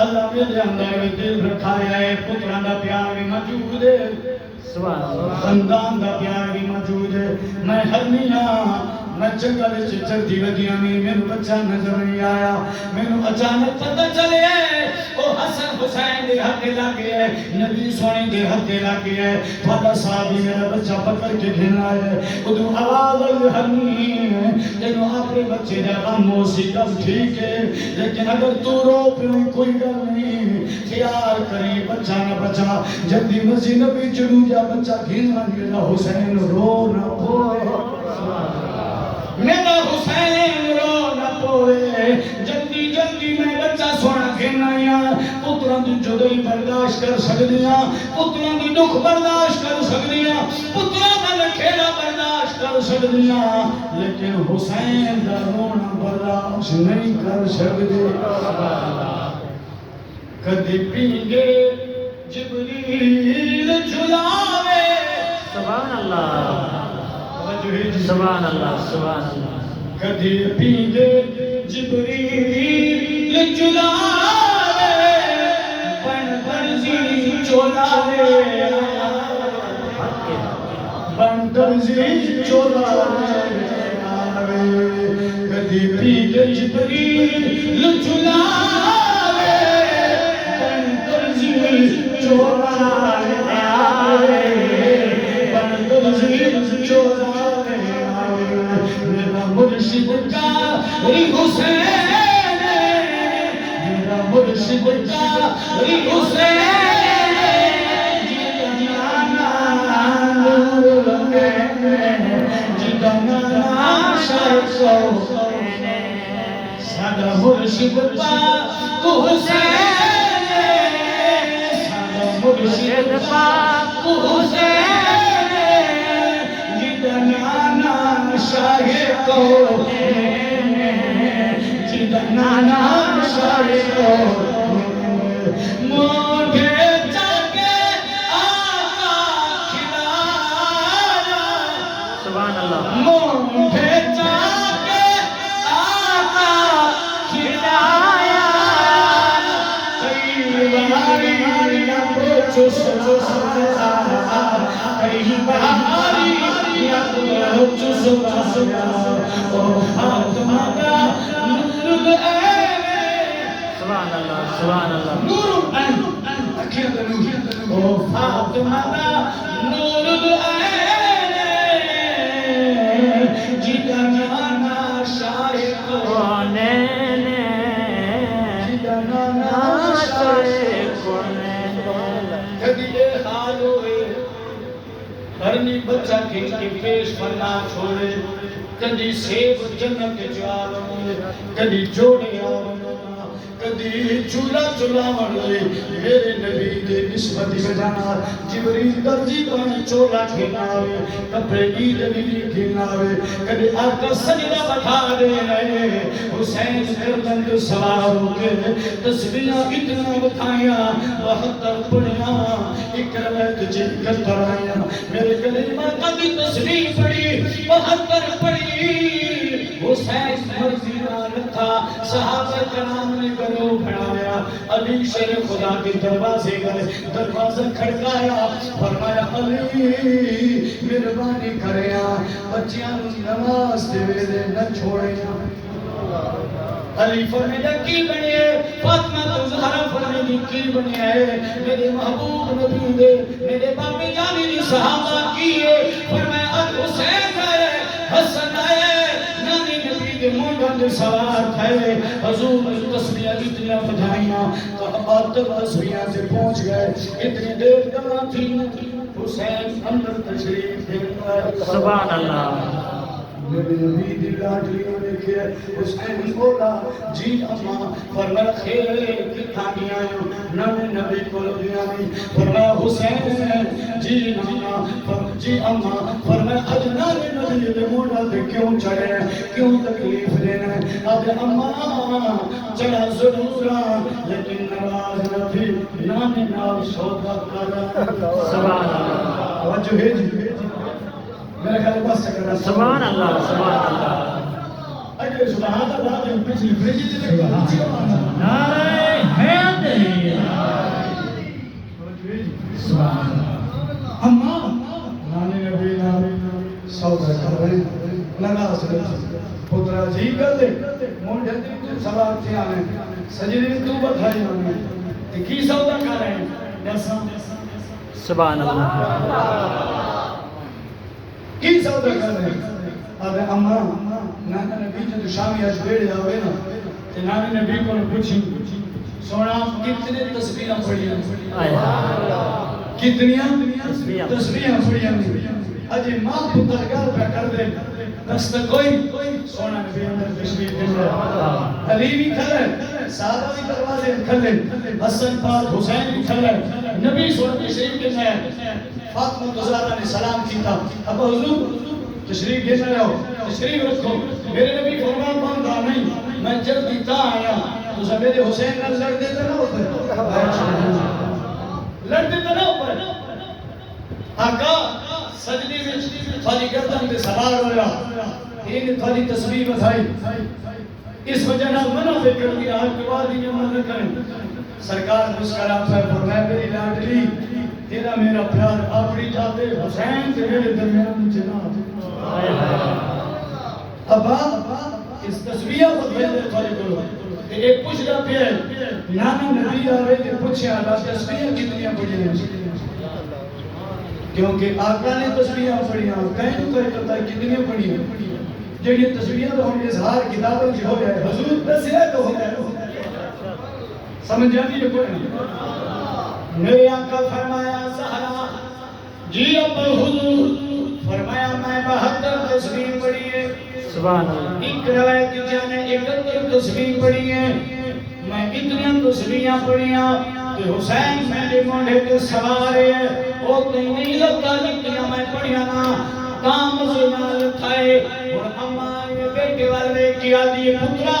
اللہ میرے اندر دل رکھایا ہے پتران دا پیار بھی موجود ہے خاندان دا پیار بھی موجود ہے میں ہرنیاں میں جنگل چلتی ودیاں میں میرے بچہ نظر نہیں آیا میرے اچانک پتہ چلے وہ حسن حسین دے حق لاگے ہے نبی سونے دے حق لاگے ہے فادا صاحب میرا بچہ پکڑ کے کھیلنا ہے ادھو آواز آئی ہرنی ہے لیکن اپنے بچے دا غم موسی کب ٹھیک ہے لیکن اگر تو رو پھر کوئی گل نہیں خیال کریں بچہ نہ بچہ جلدی مسجد نبی چلو جا بچہ کھیلنا گیا حسین رو نہ پوے میرا حسین رو نہ پوے جلدی جلدی میں بچہ سونا کھیلنا یا پتران دی جدائی برداشت کر سکدیاں پتران دی دکھ برداشت کر سکدیاں پتران دا کھیلا برداشت کر سکدیاں لیکن حسین دا رونا برداشت نہیں کر سکدے کدی پینگے جبریل جھلاوے سبحان اللہ سبحان اللہ سبحان اللہ کدی پینگے جبریل جھلاوے بن درزی چولاوے بن درزی چولاوے کدی پینگے جبریل جھلاوے بن درزی چولاوے بن درزی چولاوے میرا مرشد کا حسین میرا مرشد کا حسین جدنا شاہ سادہ مرشد پاک حسین سادہ مرشد پاک حسین جدنا شاہ کو جدنا شاہ کو موڈے جاگے آقا کھلایا سبحان اللہ موڈے جاگے آقا کھلایا کئی باری لبو چس چس کئی باری لبو چس چس سبحان اللہ سبحان اللہ نور العین اکھیاں دا نور او فاطمہ دا نور العین جیتا نانا شاہ کونے جیتا نانا شاہ کدی یہ حال ہوئے ہرنی بچہ کھینچ کے پیش کرنا چھوڑے کدی سیب جنت جواب کدی جوڑے آونا کدی چولا چولا مرلے میرے نبی دے نسبتی بجانا جبریل درجی پانی چولا کھیناوے کپڑے عید بھی کھیناوے کدی آقا سجدہ بٹھا دے رہے حسین کردند سوار ہو کے تسبیحاں اتنا بتھائیاں 72 پڑھیاں ایک روایت جن کر ترائیاں میرے کلمہ کبھی تسبیح پڑھی 72 پڑھی حسین مرضی نہ رکھا صحابہ کرام نے گلو بڑھایا علی شیر خدا کے دروازے گئے دروازہ کھڑکایا فرمایا علی مہربانی کریا بچیاں نماز دے ویلے نہ چھوڑیا علی فرمایا کی بنیے فاطمہ تو زہرا فرمایا کی بنیے میرے محبوب نبی دے میرے باپی جانی دی صحابہ کیے فرمایا حسین آئے حسن آئے موڈن سوار تھے حضور تسبیحاں اتنی بجائیاں تو اب تسبیحاں سے پہنچ گئے اتنی دیر کہاں تھی حسین اندر تشریف لے سبحان اللہ میرے نبی دی لاڈلیوں نے کیا حسین بولا جی اماں فرمایا خیر کتھا گیا نبی نبی کو لگیا نہیں فرمایا حسین جی نانا جی اماں فرمایا ادنا نبی دے موڑا دے کیوں چڑھے کیوں تکلیف دینا اب اماں چڑھا ضرور لیکن نواز نبی نانے نال سودا کر سبحان اللہ توجہ ہے جی میرے خیال بس کرنا سبحان اللہ سبحان اللہ اگر سبحان اللہ جو پچھلی بریجی تھی نعرہ حیدری لگا پترا جی کر دے مونڈے تو سوار تھے آنے سجدے تو بدھائی آنے تے کی سودا کر رہے ہیں جیسا سبحان اللہ کی سودا کر رہے ہیں ارے اماں نانا نبی جو شامی اج بیڑے آوے نا تے نانا نبی کو پوچھی سونا کتنے تسبیحاں پڑھی ہیں کتنیاں تسبیحاں پڑھی ہیں اجے ماں پتر گل پہ کر دے دست کوئی سونا نبی اندر تشریف دے رہا علی بھی کھڑے صحابہ بھی دروازے کھڑے حسن پاک حسین بھی کھڑے نبی سونا تشریف دے رہا فاطمہ زہرا نے سلام کیتا اب حضور تشریف دے رہے ہو تشریف رکھو میرے نبی فرمان باندھا نہیں میں جلدی تا آیا تو سمیرے حسین نہ لڑ دیتا نہ اوپر لڑ دیتا نہ اوپر آقا سجدی میں تھوڑی گردن پہ سوار ہویا ان تھوڑی تسبیح بتائی اس وجہ نہ منع کر دیا آج کے بعد ہی منع کریں سرکار مسکرا پہ فرمایا میری لاڈلی تیرا میرا پیار آپری جاتے حسین سے میرے درمیان چنا ابا اس تسبیح کو بھیجے تھوڑی کرو ایک پوچھ رہا پہ نانا نبی آوے کہ پوچھے اللہ تسبیح کتنی پڑھی ہیں کیونکہ آقا نے تسبیحاں پڑھی ہیں کہیں تو کوئی کرتا ہے کتنی پڑھی ہیں جو یہ تسبیحاں تو ہم اظہار کتابوں کی ہو گئے حضور دس ہے تو ہو گئے سمجھ جاتی ہے کوئی نہیں میرے آقا فرمایا سہرا جی اب حضور فرمایا میں 72 تسبیح پڑھی ہے سبحان اللہ ایک روایت کی جانے 71 تسبیح پڑھی ہے میں اتنی تسبیحاں پڑھی ہیں کہ حسین میرے مونڈے کے سوارے وہ کہیں نہیں لگتا لکھیا میں پڑھیا نا کام سے نال تھائے اور اماں یہ بیٹے والے کیا دیئے پترا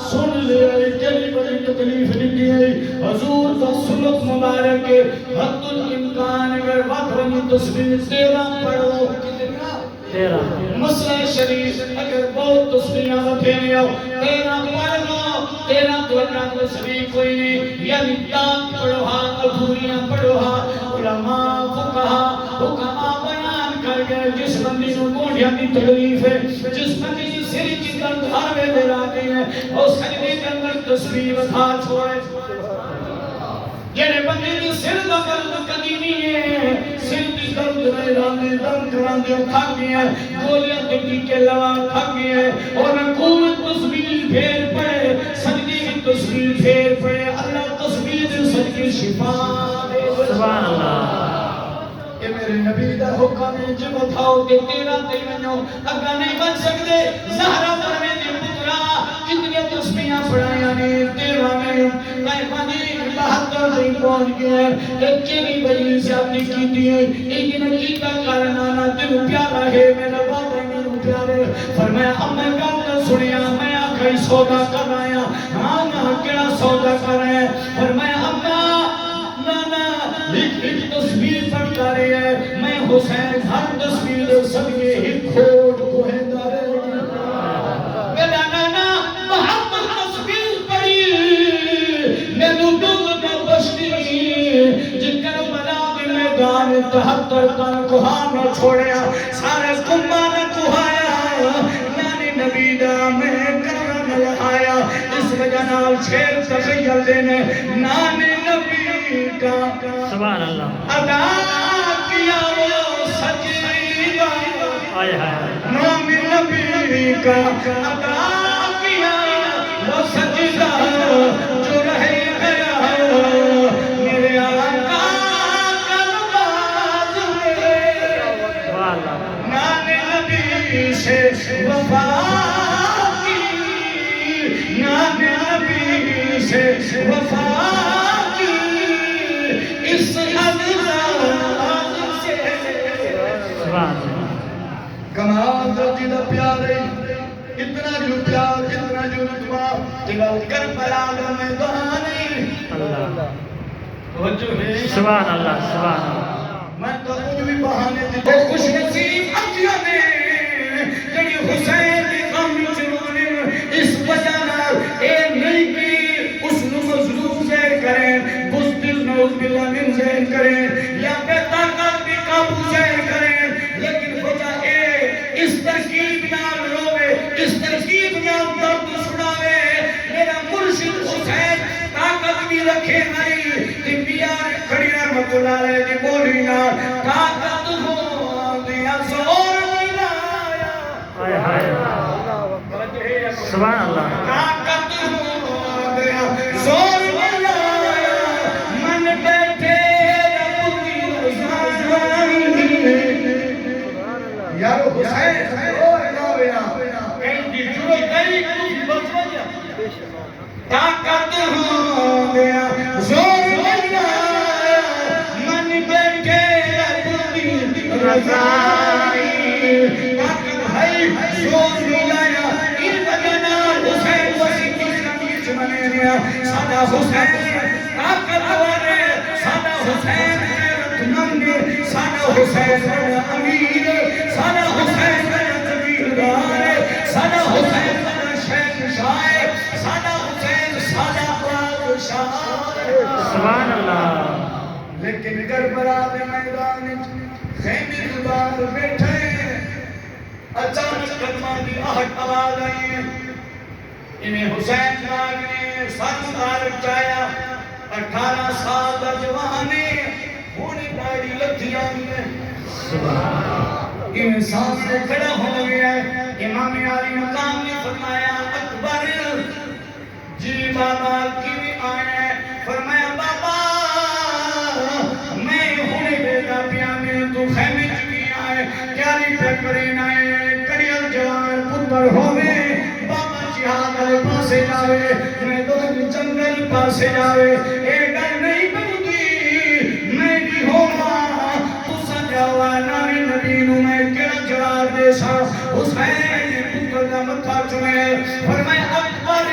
سن لے جلی بڑی تکلیف لگی ہے حضور کا سنت مبارک ہے حد الامکان اگر وقت رنی تسبیح 13 پڑھو کتنا مسئلہ شریف اگر بہت تسبیحاں رکھیں ہو 13 پڑھ لو 13 تو اگر تسبیح کوئی نہیں یعنی تاک پڑھو ہاں ادھوریاں پڑھو ہاں علماء فقہا حکماء بیان کر گئے جس بندی نو گوڑیاں دی تکلیف ہے جس بندی کی سری کی درد ہر ویلے لاتے ہیں اور سجدے کے اندر تسبیح بتا چھوڑے جنہیں بندی کی سر دا درد قدیمی ہے سر دی درد میں رانے دم کراندے تھک گئے ہیں گولیاں دکی کے لوا تھک گئے ہیں اور قوت تسبیح پھیر پڑے سجدے کی تسبیح پھیر پڑے اللہ تسبیح دے سجدے شفا دے سبحان اللہ کہ میرے نبی دا حکم ہے جو بتاؤ کہ تیرا تیمنو اگر نہیں بن سکتے زہرہ فرمے دے پترا کتنی تسبیحاں پڑھایا نے تیرا میں کئی پانی 72 دن پہنچ گئے ایک چیری بجی زیادتی کی دیئے ایک نے کیتا کرنانا دل پیارا ہے میرا بات ہے میرا پیارے فرمایا اب میں گانا سنیا میں آکھائی سودا کر آیا ہاں نا کیا سودا کر رہے ہیں فرمایا اب نانا ایک تصویر پڑھ کر رہے ہیں میں حسین ہر تصویر دے سکے ہی کھوٹ کو ہے دارے میرا نانا محمد تصویر پڑھی میں دودھ میں بشتی جن کربلا کے میدان 73 تن کوہاں نہ چھوڑیا سارے کمبا نہ کوہایا نانی نبی دا میں کرم لہایا اس وجہ نال شیر تخیل دینے نانی نبی کا سبحان اللہ ادا کیا وہ سجدہ آئے ہائے نام نبی کا ادا کیا وہ سجدہ جو رہ گیا میرے آقا کا نماز میں سبحان اللہ نام نبی سے وفا کی نام نبی سے وفا کمال درجی دا پیارے اتنا جو پیار اتنا جو رتبہ جلال کربلا دا میدانی توجہ ہے سبحان اللہ سبحان اللہ میں تو کچھ بھی بہانے تھے تو خوش نصیب اجیا نے جڑی حسین دی غم چرونے اس وجہ نال اے نہیں کی اس نو مظلوم زہر کریں بزدل نوز باللہ من زہر کریں یا بے طاقت بھی قابو زہر کریں لیکن وجہ اے اس ترکیب رکھے نہیں کہ بیار کھڑی رحمت اللہ علیہ دی بولی نا طاقت ہو دیا زور ملایا آئے ہائے سبحان اللہ طاقت ہو دیا زور ملایا من بیٹھے رب کی رضائی یار حسین طاقت ہو گیا زور ملایا من بیٹھے رب کی رضائی طاقت ہے زور ملایا ان بجنا حسین وسی کی بیچ بنے گیا سادہ حسین طاقت والے سادہ حسین مند سادہ حسین امیر سادہ حسین جمیلدار سادہ حسین شہنشاہ سادہ حسین سادہ بادشاہ سبحان اللہ لیکن کربلا کے میدان خیمے کے باہر بیٹھے اچانک قدماں دی آہٹ آواز آئی انہیں حسین ناگ نے سر مبارک چایا 18 سال دا جوانے ہونے داڑھی لتھیاں میں ان سامنے کھڑا ہو گیا ہے امام علی مقام نے فرمایا اکبر جی بابا کیویں آیا ہے فرمایا بابا میں ہونے بیٹا پیا میں تو خیمے چ گیا ہے کیاری ٹکرین آئے کڑیل جوان پتر ہوئے بابا جہاد والے پاسے جاوے میں تو جنگل پاسے جاوے اے گل نہیں بنتی میں بھی ہوگا تو سجاوا نامی نبی نو میں کیڑا جواب دے سا حسین پتر دا متھا چومے فرمایا اکبر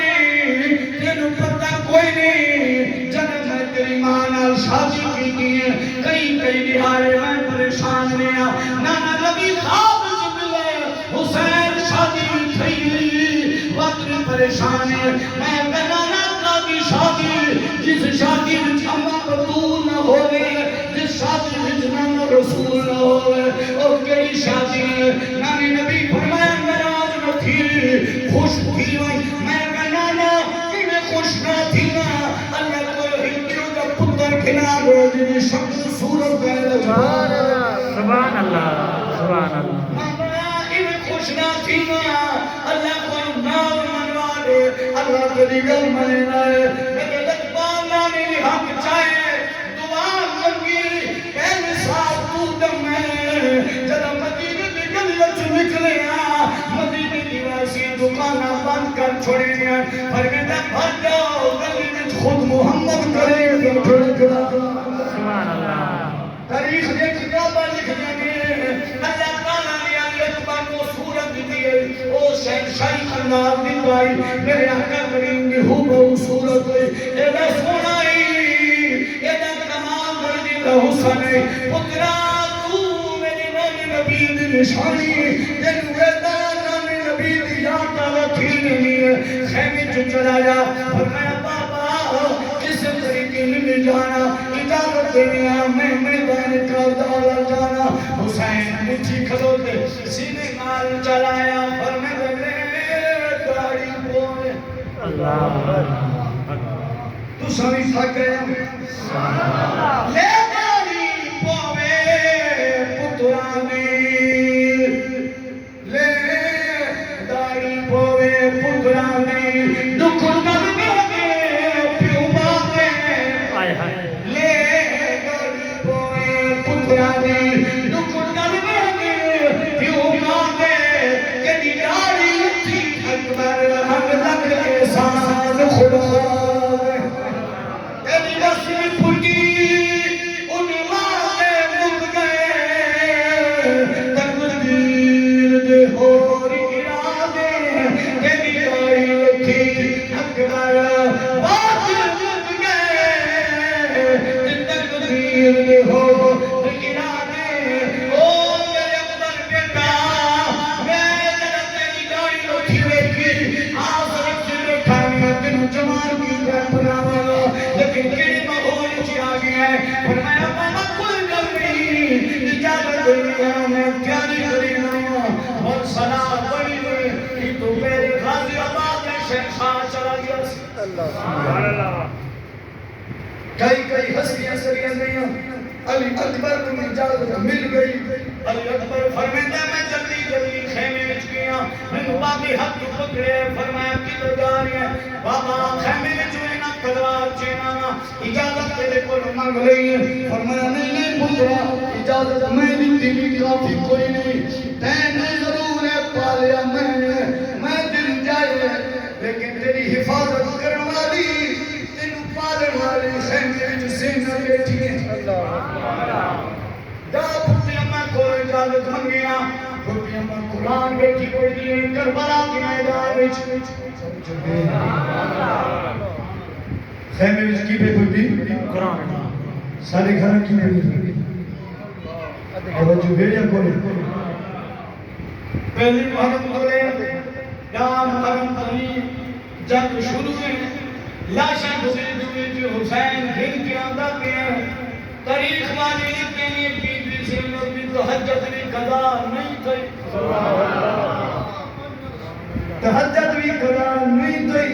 تینوں پتہ کوئی نہیں جب میں تیری ماں نال شادی کی ہے کئی دہاڑے میں پریشان رہا نانا نبی خواب وچ ملے حسین شادی تھی وقت پریشان ہے میں نانا کی شادی جس شادی وچ اما بطول نہ ہوے جس شادی وچ نانا رسول نہ ہوے او کیڑی شادی ہے نانی نبی فرمایا ناراض نہ تھی خوش تھی میں نانا خوش نہ تھی نا اللہ کو ہندیوں کا پتر کھلا دو جن شخص صورت پہلے سبحان اللہ سبحان اللہ ماما ان خوش نہ تھی نا اللہ کو نام منوا دے اللہ کو دیگر منے نائے لیکن لطبان نامی حق چاہے دعا منگی پہلے ساتھ تو دم ہے جب مدینہ کی گلیت نکلے مدینہ کی واسی دکانہ بند کر چھوڑے گیا فرمیدہ بھر جاؤ گلی میں خود محمد کرے سبحان اللہ تاریخ نے کتابہ لکھ دیں اللہ تعالیٰ نے لطبہ کو صورت دی ہے او شہنشاہی خندار دی بائی میرے آقا کریم دی ہو بہو صورت ہوئی ایدہ سونائی ایدہ کمال مردی دا حسن ہے پترا تو میری نامی نبی دی نشانی جنو ایدہ نامی نبی دی یاتا وطھی نہیں ہے خیمے جو چلا جا فرمایا بابا کس طریقے میں جانا اجازت دنیا میں میدان کا دالا جانا حسین مٹھی کھلو دے سینے مال چلایا فرمایا لے داڑی بوئے اللہ تو سمی تھا گیا لے داڑی بوئے پترانی لے داڑی بوئے پترانی دکھن کر گئے پیو باقے آئے ہائے لے داڑی بوئے پترانی دکھن کر گئے پیو باقے کہ داڑی تھی اکبر ہم لگ کے ساتھ خدا تیری رسم پھٹی ان واقع مک گئے تقدیر دے ہور ارادے تیری داڑی تھی اکبر واقع مک گئے تقدیر دے ہور ارادے او میرے اکبر بیٹا میں ذرا تیری داڑی اٹھی ویکھی آس رکھ بیٹھا میں تینوں جوان کی طرف بناواں لیکن کیڑی ماحول وچ آ گیا ہے فرمایا بابا کوئی گل نہیں اجازت دنیا میں پیاری کری نہ اور سلام بڑی کہ تو میرے غازی آباد میں شہنشاہ چلا گیا سبحان اللہ کئی ہستیاں چلی گئیں علی اکبر کو اجازت مل گئی علی اکبر فرمایا میں جلدی جلدی خیمے وچ گیا میں باقی ہاتھ پکڑے فرمایا کدھر جا رہی ہے بابا خیمے وچ نہ تلوار چینا اجازت تیرے کو مانگ لئی فرمایا نہیں پترا اجازت میں دیتی بھی کافی کوئی نہیں تینے ضرور ہے پالیا میں دل جائے لیکن تیری حفاظت کرنے والی تینوں پالن والی خیمے وچ زینب بیٹھی ہے جا پھوٹی اماں کو اجازت منگیا پھوٹی اماں قرآن بیٹھی پڑھی ہے کربلا کے میدان وچ خیمے وچ کی پہ پڑھی قرآن سارے گھر کی پڑھی توجہ بیڑیا کولے پہلی محرم کولے یا محرم تنی جنگ شروع ہوئی لاشیں گزرے ہوئے جو حسین گھن کے اندر کے تاریخ والی کے لیے بی بی سے نبی تہجد بھی قضا نہیں تھی تہجد بھی قضا نہیں تھی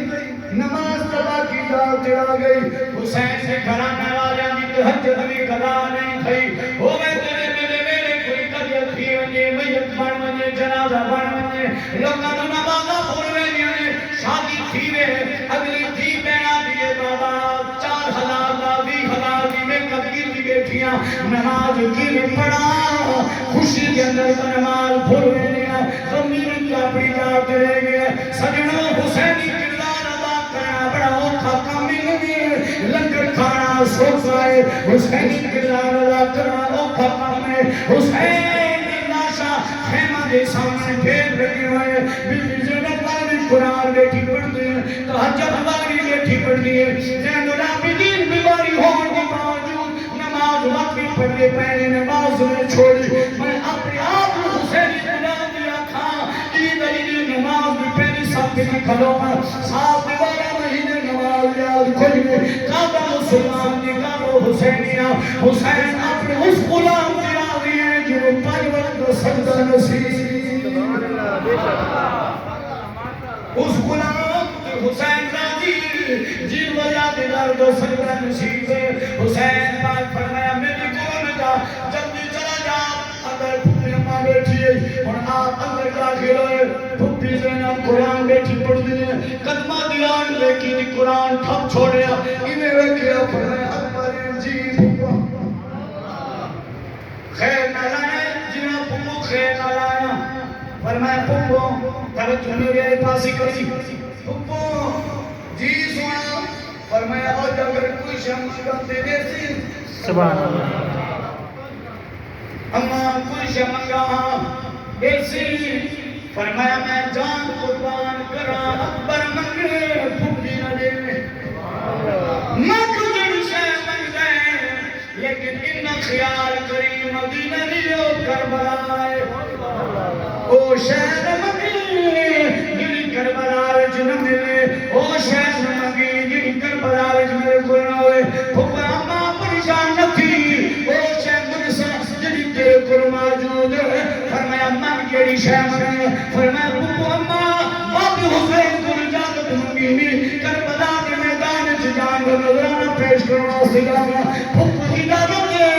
نماز قضا کی جا چڑھا گئی حسین سے گھرانے والے کی تہجد بھی قضا نہیں تھی وہ میں تیرے میرے کوئی قضیت تھی ونجے میت بن ونجے جنازہ بن ونجے لوگاں نو نمازاں پڑھ وینیاں شادی تھی وے اگلی تھی بینا دیے بابا 4000 دا 20000 دی میں کبھی دی بیٹھیاں نماز کی میں پڑھا خوشی کے اندر نماز پڑھ وینیاں زمین کا اپنی جات رہ گئے سجنوں حسینی کردار ادا کرنا بڑا اوکھا کام نہیں لنگر کھانا سوچا ہے حسینی کردار ادا کرنا اوکھا کام ہے حسین لاشا خیمہ دے سامنے پھیر رہے ہوئے بی بی زینب والی قرآن بیٹھی پڑھتے ہیں تہجد والی بیٹھی پڑھتی ہے زین العابدین بیماری ہونے کے باوجود نماز وقت بھی پڑھتے پہلے نماز میں چھوڑی میں اپنے آپ حسینی قرآن دیا تھا عید عید نماز میں پہلی سب کے کھلوں میں 7 مہینے نماز یاد کھوئی میں کعبہ مسلمان کی کعبہ حسینیہ حسین اپنے اس غلام کی راضی ہے جو پروت کو سجدہ نصیب اس غلام حسین راضی جن وجہ کے درد و سجدہ نصیب ہے حسین پاک فرمایا میری کو نہ جا جلدی چلا جا اندر پھوپھی اماں بیٹھی ہے اور آپ اندر داخل ہوئے پھوپھی زینب قرآن بیٹھی پڑھتی ہے قدمہ دیان لیکن قرآن ٹھپ چھوڑیا انہیں رکھیا فرمایا اکبر جی پھوپا خیر نہ لائے جنہ پھوپو خیر نہ لایا فرمایا پھوپو توجہ میرے پاس ہی کری پھوپو جی سنا فرمایا آج اگر کوئی شمس کرتے دیسی سبحان اللہ اماں کوئی شمگا دیسی فرمایا میں جان قربان کرا اکبر منگے پھوپی نہ دے مکجر سے منگے لیکن انہ خیال کری مدینہ لیو کربلا او شہر منگے جنی کربلا جنم ملے او شہر منگے جنی کربلا میرے گناہ ہوئے پھوپا اماں پریشان نہ تھی او شہر تیرے کو موجود ہے فرمایا اماں کیڑی شے منگے فرمایا پھوپو اماں باپ حسین کو اجازت منگی کربلا کے میدان وچ جان کا نظرانہ پیش کرنا واسطے جانا پھوپو اجازت دے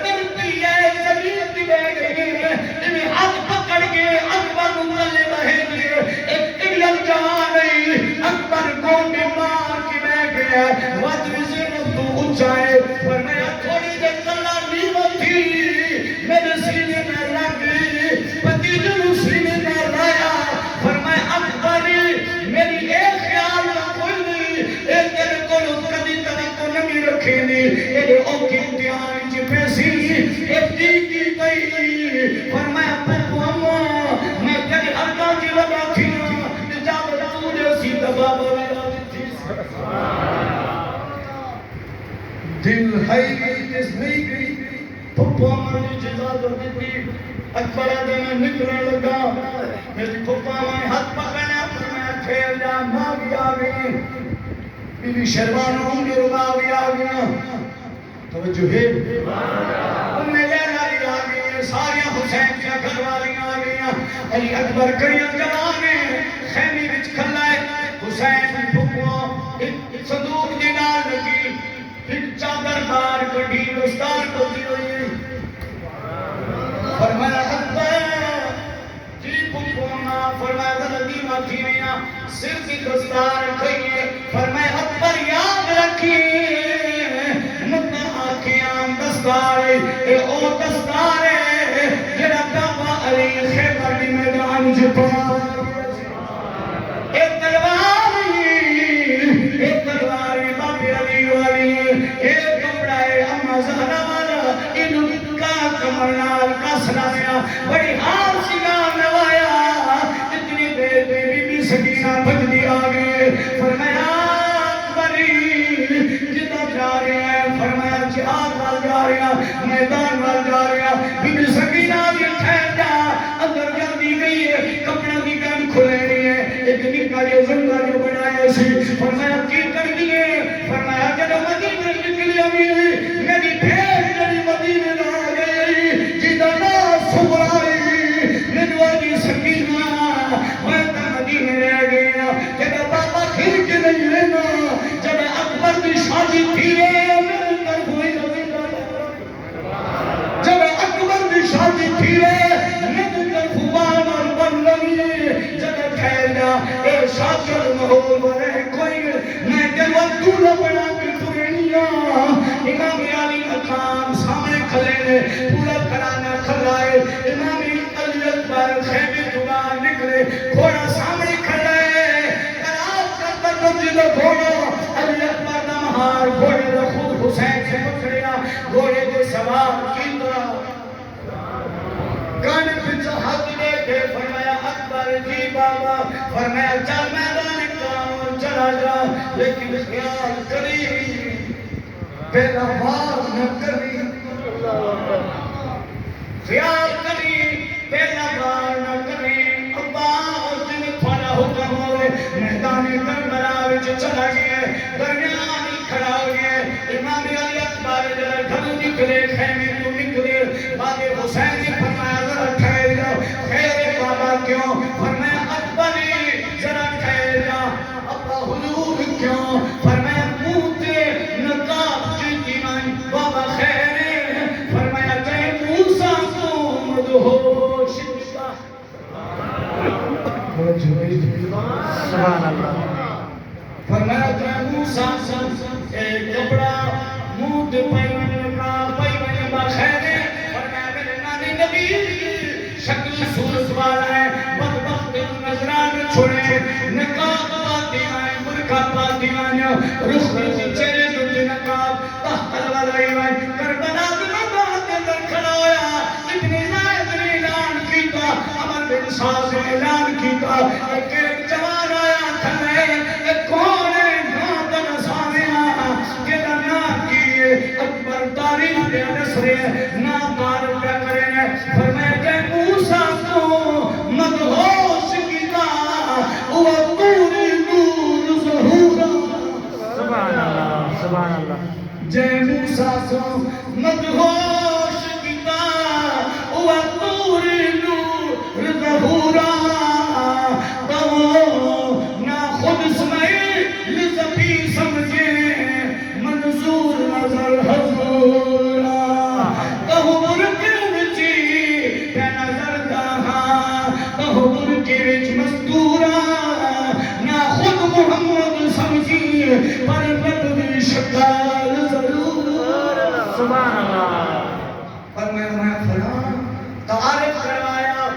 کرتی ہے زمین دی بہ گئی ہے انہیں ہاتھ پکڑ کے اکبر کو گلے بہے دیے ایک ٹڈیل جہاں نہیں اکبر کو مار کے بہ گیا وجہ زینب تو اونچائے فرمایا تھوڑی دیر کلا نیمت تھی میرے سینے میں لگی پتی جو سینے میں لایا فرمایا اکبر میری ایک خیال نہ کوئی نہیں ایک تیرے کو کبھی توقع نہیں رکھے نہیں ایک اوکی امتحان کی پیسی ایک کی گئی فرمایا پھوپو اماں میں تیری ارکا کی لگا تھی اجازت مجھے سی دبا بولا تھی دل ہے جس نہیں گئی پھوپو اماں نے اجازت دی اکبر میں نکلنے لگا میری پھوپا اماں ہاتھ پکڑنے فرمایا کھیل جا ماں بھی آ گئی بی بی شروانوں ہوں گے ربا بھی آ گیا توجہ ہے انہیں لینا بھی آ گئی سارے حسین کیا گھر والی آ گیا علی اکبر کریاں جوانے خیمی وچ کھلائے حسین پھوپو ایک صندوق دی نال لگی پھر دستار پتی ہوئی فرمایا اکبر جی پکونا فرمایا زندگی ماتھی ہوئیاں سر کی دستار کھئیے فرمایا اکبر یاد رکھیے مطلع آنکھیاں دستار اے او دستار ہے جڑا بابا علی خیبر دی میدان جپا اے تلوار بابے علی والی اے کپڑا ہے اما زہرا والا انہوں کا کمرنال کا سلامیا بڑی حال سگار نوایا اتنی دیر دے بی بی سکینہ بجلی آگئے فرمایا اکبری جدہ جا رہے ہیں فرمایا جہاد وال جا رہے ہیں میدان وال جا رہے ہیں بی بی سکینہ بھی ٹھہر جا اندر جلدی گئی ہے کپڑا کی گن کھلے رہی ہے ایک نکا جو زندہ جو بنایا سی فرمایا کی کر دیئے فرمایا جب مدینہ نکلی امی میری پھیل جڑی مدینہ نہ گئی جدہ نا سبرائی ندواجی سکینہ میں تا مدینہ رہ گیا جب بابا کھر کے نہیں لینا جب اکبر دی شادی تھی میرے در کوئی جب اکبر دی شادی تھی میرے در فوان اور بندگی جب کھیلنا اے شاکر محول بنے کوئی میں جلوت دولہ بنا کے پورینیا امام علی مقام سامنے کھلے نے پورا کرانا کھلائے امام علی اکبر خیمے دعا نکلے گھوڑا سامنے کھلائے قرآن کا تردد گھوڑا علی اکبر نمہار گھوڑے دا خود حسین سے پکڑیا گھوڑے دے سوار کی طرح گانے پچھا ہاتھ لے کے فرمایا اکبر جی بابا فرمایا چل میدان کام چلا جا لیکن خیال کری پہلا بار نہ کری خیال کری پہلا بار نہ کری ابا اور جن تھوڑا حکم ہوئے میدان کربلا وچ چلا گئے درمیان کھڑا ہو گئے امام علی اکبر جب گھروں نکلے خیمے تو نکلے باب حسین نے فرمایا ذرا ٹھہر جاؤ خیر بابا کیوں فرمایا اکبری ذرا ٹھہر جا ابا حضور کیوں فرمایا منہ تے نقاب چیتی من بابا خیر فرمایا چاہے موسیٰ کو مدہوش سبحان اللہ فرمایا چاہے موسیٰ ایک کپڑا منہ تے پیمن نقاب پیمن بخیر فرمایا میرے نانی نبی شکل صورت والا ہے بدبخت نظران چھوڑے نقاب پاتی آئے برکہ پاتی آئے رخ رسی چہرے دل نقاب تحقل والا ایوائے کربلا دلگا کے اندر کھڑا ہویا اتنی زائد نے اعلان کیتا عمر بن صاحب نے اعلان کیتا ایک جوان آیا تھلے ایک کون ہے گاندن سامیا کہ لنا کیے اکبر تاریخ دے نصرے نام دار پہ کریں فرمایا کہ موسیٰ کو مدہوش کیتا وہ پوری نور ظہورا سبحان اللہ سبحان اللہ جے موسیٰ کو مدہوش کیتا وہ پوری نور ظہورا تو نہ خود اسماعیل لزبی سمجھے منظور نظر حضورا تو مرکے وچی پہ نظر دہاں تو مرکے وچ مستورا نہ خود محمد سمجھی پر بدوی شکال ضرور سبحان اللہ پر میں فلان تعارف کروایا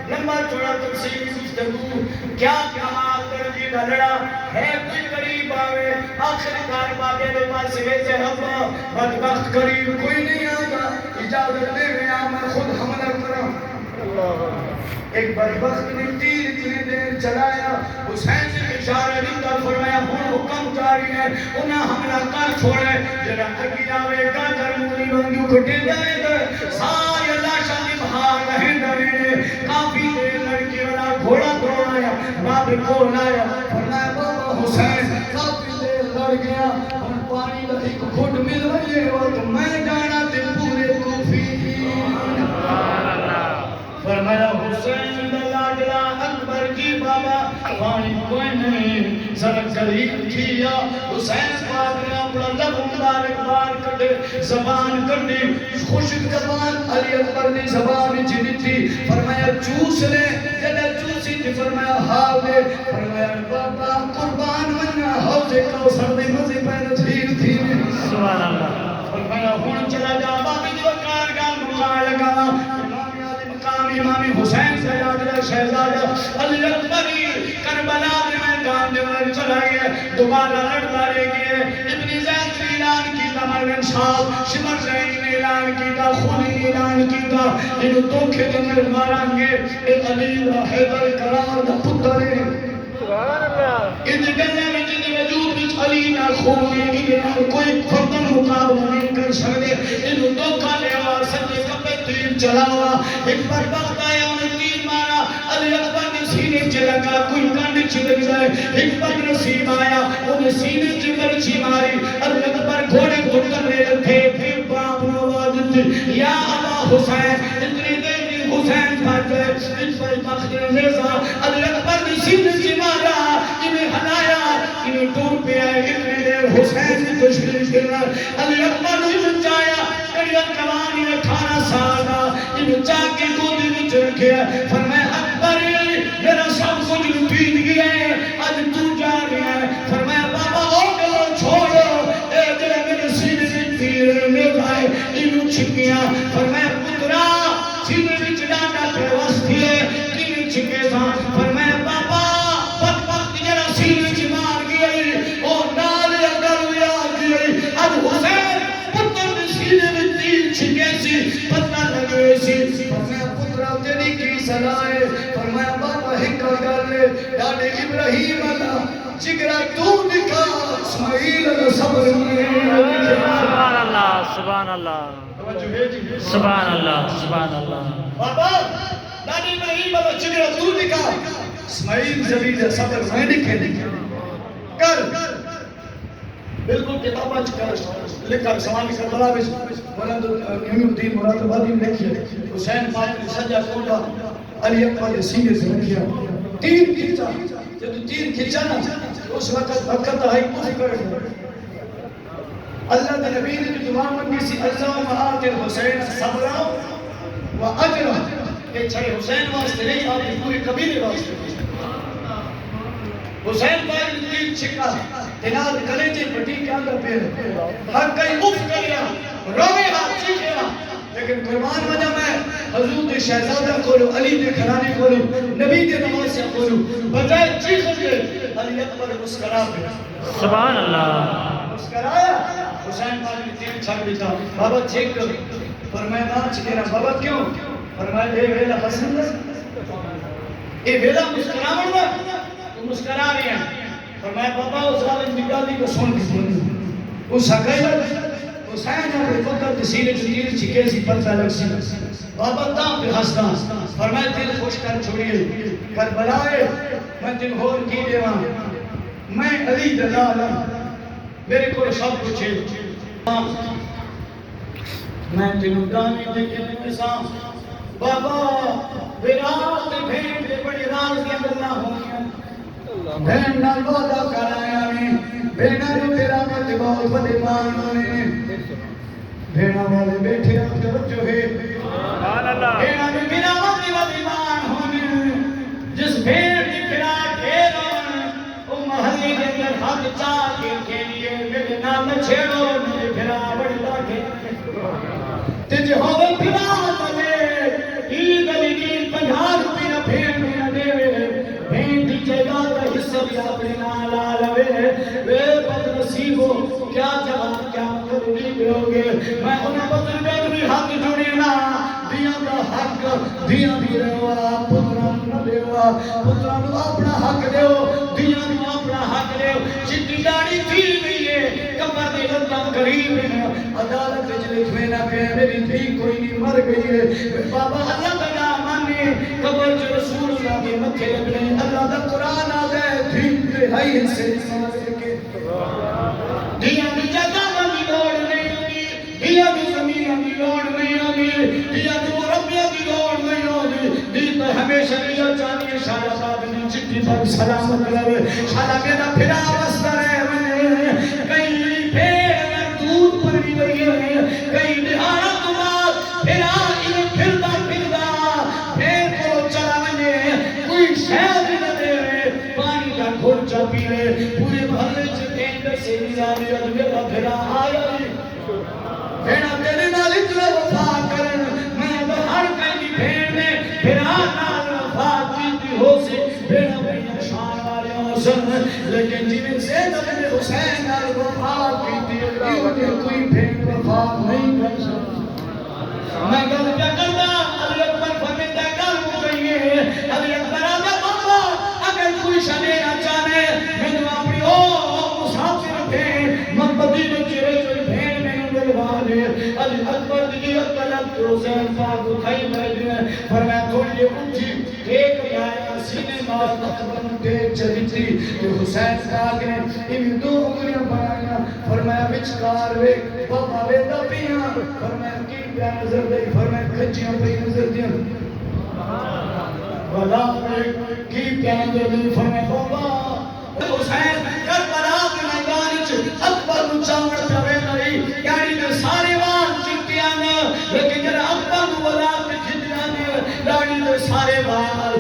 لمبا چوڑا تفصیل گفتگو کیا کمال درجی کا لڑا ہے کوئی قریب آوے آخر کار بابے دے پاس ویسے ربا بدبخت قریب کوئی نہیں آتا اجازت دے گیا میں خود حملہ کرا ایک بدبخت نے تیر اتنی دیر چلایا حسین سے اشارہ رندہ فرمایا ہون حکم جاری ہے انہیں حملہ کر چھوڑے جنہ اگی آوے گا جرمولی بندیو کھٹے جائے گا ساری اللہ شاہی بہار رہیں درے کافی دیر لڑکی والا گھوڑا تو آیا باب کو لایا فرمایا بابا حسین کافی دیر لڑ گیا اور پانی کا ایک گھٹ مل رہے وقت میں جانا تے پورے کوفی فرمایا حسین دلاجلا اکبر کی بابا پانی کوئی نہیں ذرا قریب کیا حسین پاک نے اپنا مبارک بار کٹے زبان کٹے خوشک زبان علی اکبر نے زبان چلی تھی فرمایا چوس لے جلے چوسی تھی فرمایا ہاو دے فرمایا بابا قربان مننا حوضے کوثر دے مزے پہنے تھیر تھی سبحان اللہ فرمایا ہون چلا جا بابی جو کارگاہ مقام لگا امام حسین سے یاد شہزادہ علی اکبری کربلا میں میدان میں چلا گیا دوبارہ لڑتا رہ گیا ابن زید نے اعلان کیتا مرن صاحب شمر زین نے اعلان کیتا خونی نے اعلان کیتا انہوں دھوکے دے میں ماریں گے اے علی دا حیدر کرار دا پتر ہے سبحان اللہ ان گلے میں جن وجود وچ علی نہ خونی انہاں کوئی فردن مقابلہ نہیں کر سکدے انہوں دھوکا لیا سچے کپے تیر چلاوا ایک بار وقت آیا انہیں تیر مارا علی اکبر نے سینے چلگا کوئی کانڈ چھلک جائے ایک بار نصیب آیا انہیں سینے چلچی ماری علی اکبر گھوڑے کو کرنے لگے پھر باپ نے آواز دی یا ابا حسین اتنی دیر میں حسین بھاگ گئے اس پر مخدر رضا علی اکبر نے سینے چی مارا انہیں ہلایا انہیں ٹور پہ آئے اتنی دیر حسین نے تشریف کرنا علی اکبر نے بچایا کڑیت کلانی 18 سال کا انہیں چاک کے گودی میں چرک گیا فرمایا اکبر میرا سب کچھ لپیت گیا ہے آج تو جا گیا ہے فرمایا بابا او گلو چھوڑو اے جلے میرے سینے میں تیر میں جائے انہوں چھک گیا فرمایا پترا سینے میں چلانا پہ وستی ہے انہیں چھکے تھا فرمایا بابا بدبخت جرا سینے میں مار گیا اور نالے اگر ہویا گیا اب حسین پتر میں سینے میں تیر چھکے سی پتہ لگے سی فرمایا پترا تیری کی صلاح ہے فرمایا بابا ہکا گالے ڈاڑے ابراہیم اللہ جگرہ تو دکھا اسماعیل اللہ صبر میں سبحان اللہ سبحان اللہ سبحان اللہ سبحان اللہ بابا ڈاڑے ابراہیم اللہ جگرہ تو دکھا اسماعیل زمین صبر میں دکھے کر بالکل کتابہ لکھا سوالی کربلا میں مولانا امام الدین مراد آبادی نے لکھی حسین پاک نے سجا کوڑا علی اکبر نے سینے سے رکھیا تیر کھینچا جب تیر کھینچا نا اس وقت آئی کچھ کر اللہ نے نبی نے جو دعا مانگی سی اللہم آت الحسین صبرا و اجرا کہ چھڑے حسین واسطے نہیں آپ کی پوری قبیلے واسطے حسین پاک نے تیر چھکا تناد کلیجے پٹی کے اندر پھر حق کئی اف کریا روے ہاتھ چیکیا لیکن قربان وجہ میں حضور دے شہزادہ کولو علی دے کھرانے کولو نبی دے نواسے کولو بجائے چیخ کے علی اکبر مسکرا پہ سبحان اللہ مسکرایا حسین پاک نے تیر چھک دیتا بابا چیک کر فرمایا نام چکینا بابا کیوں فرمایا اے ویلا حسن اے ویلا مسکرا مرنا تو مسکرا رہی ہیں فرمایا بابا اس ظالم نکالی کو سن کے سن اس حقیقت حسین اپنے فکر تسیلے جو تیر چھکے سی پتہ لگ سی بابا دام پہ ہستا فرمایا دل خوش کر چھوڑیے کربلائے میں دن ہور کی دیواں میں علی دلالہ میرے کو سب کچھ ہے میں دن دانی دیکھے نسان بابا برات بھین دے بڑی راز کے اندر نہ ہوں بہن نال وعدہ کرایا میں بہنا جو تیرا مت بہت بڑے ماننے بہنا والے بیٹھے آپ توجہ ہے سبحان اللہ بہنا جو میرا مت بڑے مان ہونے جس بھیڑ کی پھرا ٹھیرا او محلی کے اندر ہاتھ چاہ کے لیے میرے نام چھیڑو میرے پھرا بڑی لاکھے تجھے ہوئے پھرا تلے عید علی کی 50 روپیہ بھیڑ میں دے بھیڑ کی جگہ کا حصہ بھی اپنے نالا لوے بے بد نصیبو کیا جواب کیا کرنی گے میں انہیں بزرگوں بھی حق جڑینا دیا کا حق دیا بھی رہوا پتران نہ دیوا پتران اپنا حق دیو دیا بھی اپنا حق دیو چٹی داڑی تھی بھی ہے کمر دی لندہ قریب ہے عدالت جلک میں نہ پہ میری تھی کوئی نہیں مر گئی ہے بابا اللہ کا نام مانے قبر جو رسول اللہ کے مکھے لگنے اللہ دا قرآن آ گئے تھی ہائی حصے کے دیا بھی جگہ بھی لوڑ نہیں ہوگی دیا بھی زمین بھی لوڑ نہیں ہوگی دیا بھی مربیہ بھی لوڑ نہیں ہوگی دیا ہمیشہ دیا چاہیے شاہ صاحب نے چٹی پر سلامت لگے شاہ میرا پھرا بستر ہے کہیں پھیر پڑی رہی ہے کئی دہاڑا تو بعد پھر آئی پھردا پھر کو چلا مجھے کوئی شہر نہ دے پانی کا گھوڑا پی لے پورے محلے چکیں سے نظامی میرا پھرا آیا بھیڑا تیرے نال اتنا وفا کرن میں بہر کہیں بھیڑ میں پھرا نال وفا کیتی ہو سے بھیڑا بھیڑا شان والے حسن لیکن جنہیں سے نبی حسین نال وفا کیتی ہے کوئی بھیڑ وفا نہیں کر سکتا میں گل کیا کرنا علی اکبر فرمیتا گل ہو گئی ہے علی اکبر آدھا بابا اگر کوئی شنے نہ چاہے میں نے اپنی مسافر بھیڑ محمدی نے چرے کوئی بھیڑ میں دلوانے علی اکبر دی طلب حسین پاک اٹھائی بیٹھے فرمایا تھوڑی اونچی ایک آیا سینے مار اکبر تے چلی تھی کہ حسین پاک نے ان دو انگلیاں بنایا فرمایا وچکار وے بابا وے دبیاں فرمایا کی پیا نظر دے فرمایا کھچیاں پہ نظر دیا بلا کی پیا نظر دے فرمایا بابا حسین کربلا کے میدان وچ اکبر نو چاوڑ پے نہیں یعنی کہ سارے وار چٹیاں نے لیکن جڑا اکبر نو ولا کے کھچیاں نے لاڑی دے سارے وار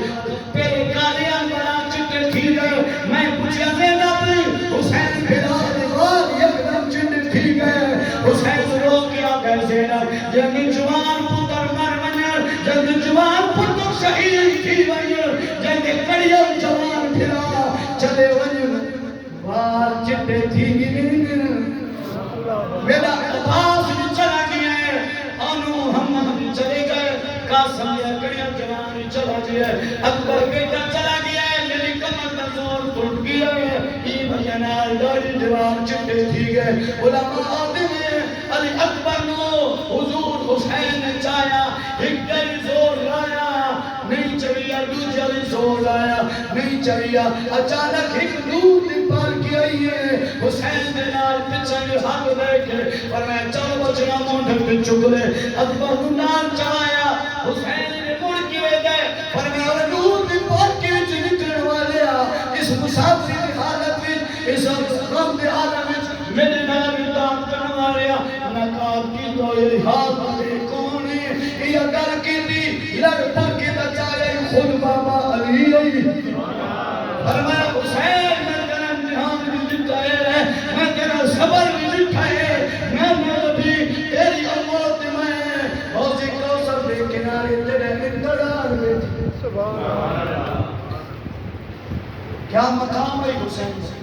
پہلے کالیاں بڑا چٹے تھی گئے میں پوچھیا زینب حسین پھیلا دے وار یکدم چٹے تھی گئے حسین رو کیا کہ زینب جنگ جوان پتر مر ونجر جنگ جوان پتر شہید تھی ونجر جنگ کڑیا جوان پھیلا چلے ونجر وار چٹے تھی گئے میرا عباس بھی چلا گیا ہے انو محمد بھی چلے گئے قاسم یا کڑیا جوان چلا گیا ہے اکبر بیٹا چلا گیا ہے میری کمر کا زور ٹوٹ گیا ہے ای بھیانا لڑی جوان چٹے تھی گئے علماء آتے ہیں علی اکبر نو حضور حسین نے چاہیا ایک دل زور لایا نہیں چڑیا دوجہ بھی زور لایا نہیں چڑیا اچانک ایک دور دی پار کی آئی ہے حسین دے نال پچھے ہاتھ دے کے اور میں چل بچنا مونڈ پہ چک لے اکبر نال چاہیا حسین نے مڑ کی وے گئے اور میں اور دور دی پار کی وچ نکلن والے اس مسافر دی حالت وچ اس غم دی حالت وچ میرے نال امداد کرن والے نقاب کی تو یہ حال کون ہے یہ گل کیتی لڑ پڑ کے بچایا خود بابا علی فرمایا حسین میں تیرا امتحان بھی دکھائے ہے میں تیرا صبر بھی دکھائے میں نبی تیری امت میں حوض کوثر کے کنارے تیرے انتظار میں سبحان اللہ کیا مقام ہے حسین